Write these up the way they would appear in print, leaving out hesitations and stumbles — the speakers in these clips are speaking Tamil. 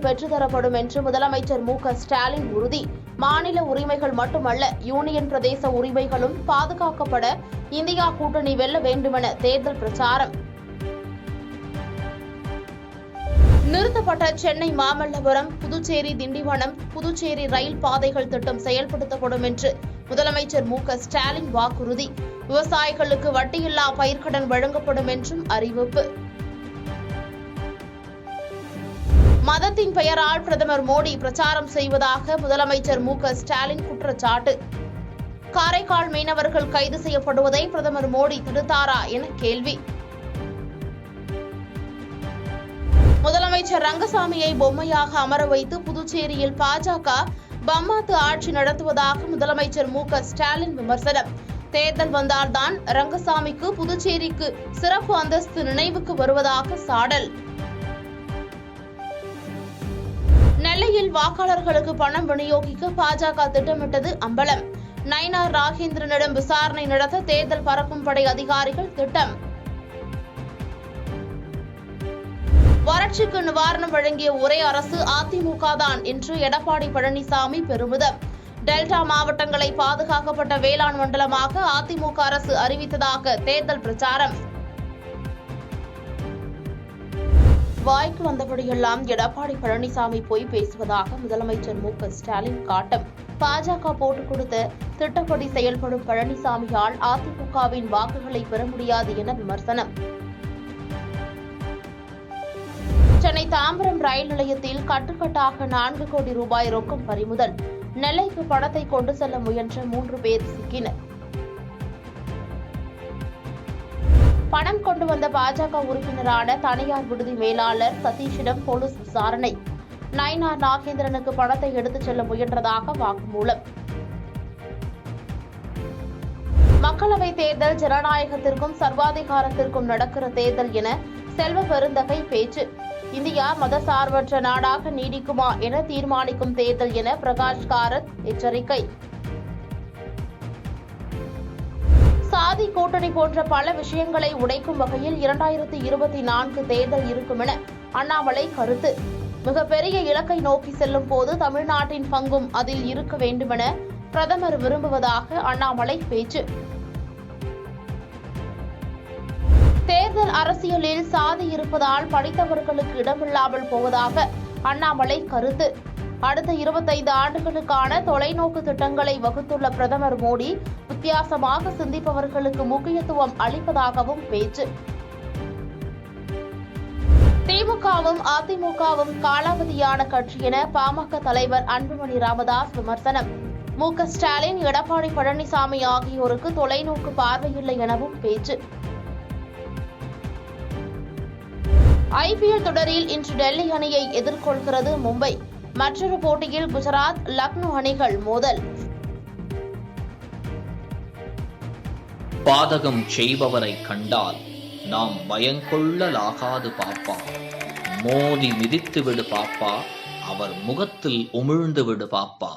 பெற்றுத்தரப்படும் என்று முதலமைச்சர் மு.க.ஸ்டாலின் உறுதி. மாநில உரிமைகள் மட்டுமல்ல, யூனியன் பிரதேச உரிமைகளும் பாதுகாக்கப்பட இந்தியா கூட்டணி வெல்ல வேண்டுமென தேர்தல் பிரச்சாரம். நிறுத்தப்பட்ட சென்னை மாமல்லபுரம், புதுச்சேரி திண்டிவனம், புதுச்சேரி ரயில் பாதைகள் திட்டம் செயல்படுத்தப்படும் என்று முதலமைச்சர் மு.க.ஸ்டாலின் வாக்குறுதி. விவசாயிகளுக்கு வட்டியில்லா பயிர்க்கடன் வழங்கப்படும் என்றும் அறிவிப்பு. மதத்தின் பெயரால் பிரதமர் மோடி பிரச்சாரம் செய்வதாக முதலமைச்சர் மு.க.ஸ்டாலின் குற்றச்சாட்டு. காரைக்கால் மீனவர்கள் கைது செய்யப்படுவதை பிரதமர் மோடி தடுத்தாரா என கேள்வி. முதலமைச்சர் ரங்கசாமியை பொம்மையாக அமர வைத்து புதுச்சேரியில் பாஜக பம்மாத்து ஆட்சி நடத்துவதாக முதலமைச்சர் மு.க.ஸ்டாலின் விமர்சனம். தேர்தல் வந்தால்தான் ரங்கசாமிக்கு புதுச்சேரிக்கு சிறப்பு அந்தஸ்து நினைவுக்கு வருவதாக சாடல். நெல்லையில் வாக்காளர்களுக்கு பணம் விநியோகிக்க பாஜக திட்டமிட்டது அம்பலம். நயினார் நாகேந்திரனிடம் விசாரணை நடத்த தேர்தல் பறக்கும் படை அதிகாரிகள் திட்டம். வறட்சிக்கு நிவாரணம் வழங்கிய ஒரே அரசு அதிமுக தான் என்று எடப்பாடி பழனிசாமி பெருமிதம். டெல்டா மாவட்டங்களை பாதுகாக்கப்பட்ட வேளாண் மண்டலமாக அதிமுக அரசு அறிவித்ததாக தேர்தல் பிரச்சாரம். வாய்க்கு வந்தபடியெல்லாம் எடப்பாடி பழனிசாமி பொய் பேசுவதாக முதலமைச்சர் மு.க.ஸ்டாலின் காட்டம். பாஜக போட்டுக் கொடுத்த திட்டப்படி செயல்படும் பழனிசாமியால் அதிமுகவின் வாக்குகளை பெற முடியாது என விமர்சனம். சென்னை தாம்பரம் ரயில் நிலையத்தில் கட்டுக்கட்டாக 4 கோடி ரூபாய் ரொக்கம் பறிமுதல். நெல்லைக்கு பணத்தை கொண்டு செல்ல முயன்ற 3 பேர் சிக்கினர். பணம் கொண்டு வந்த பாஜக உறுப்பினரான தனியார் விடுதி மேலாளர் சதீஷிடம் போலீஸ் விசாரணை. நயினார் நாகேந்திரனுக்கு பணத்தை எடுத்துச் செல்ல முயன்றதாக வாக்குமூலம். மக்களவைத் தேர்தல் ஜனநாயகத்திற்கும் சர்வாதிகாரத்திற்கும் நடக்கிற தேர்தல் என செல்வ பெருந்தகை பேச்சு. இந்தியா மதசார்பற்ற நாடாக நீடிக்குமா என தீர்மானிக்கும் தேர்தல் என பிரகாஷ் காரத் எச்சரிக்கை. சாதி கூட்டணி போன்ற பல விஷயங்களை உடைக்கும் வகையில் 2024 தேர்தல் இருக்கும் என அண்ணாமலை கருத்து. மிகப்பெரிய இலக்கை நோக்கி செல்லும் போது தமிழ்நாட்டின் பங்கும் அதில் இருக்க வேண்டுமென பிரதமர் விரும்புவதாக அண்ணாமலை பேச்சு. தேர்தல் அரசியலில் சாதி இருப்பதால் படித்தவர்களுக்கு இடமில்லாமல் போவதாக அண்ணாமலை கருத்து. அடுத்த 25 ஆண்டுகளுக்கான தொலைநோக்கு திட்டங்களை வகுத்துள்ள பிரதமர் மோடி வித்தியாசமாக சிந்திப்பவர்களுக்கு முக்கியத்துவம் அளிப்பதாகவும் பேச்சு. திமுகவும் அதிமுகவும் காலாவதியான கட்சி என பாமக தலைவர் அன்புமணி ராமதாஸ் விமர்சனம். மு.க.ஸ்டாலின், எடப்பாடி பழனிசாமி ஆகியோருக்கு தொலைநோக்கு பார்வையில்லை எனவும் பேச்சு. ஐபிஎல் தொடரில் இன்று டெல்லி அணியை எதிர்கொள்கிறது மும்பை. மற்றொரு போட்டியில் குஜராத், லக்னோ அணிகள் மோதல். பாதகம் செய்பவரை கண்டால் நாம் பயங்கொள்ளலாகாது பாப்பா. மோதி மிதித்து விடு பாப்பா, அவர் முகத்தில் உமிழ்ந்து விடு பாப்பா.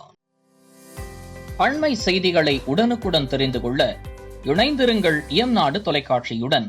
அண்மை செய்திகளை உடனுக்குடன் தெரிந்து கொள்ள இணைந்திருங்கள் இயம்நாடு தொலைக்காட்சியுடன்.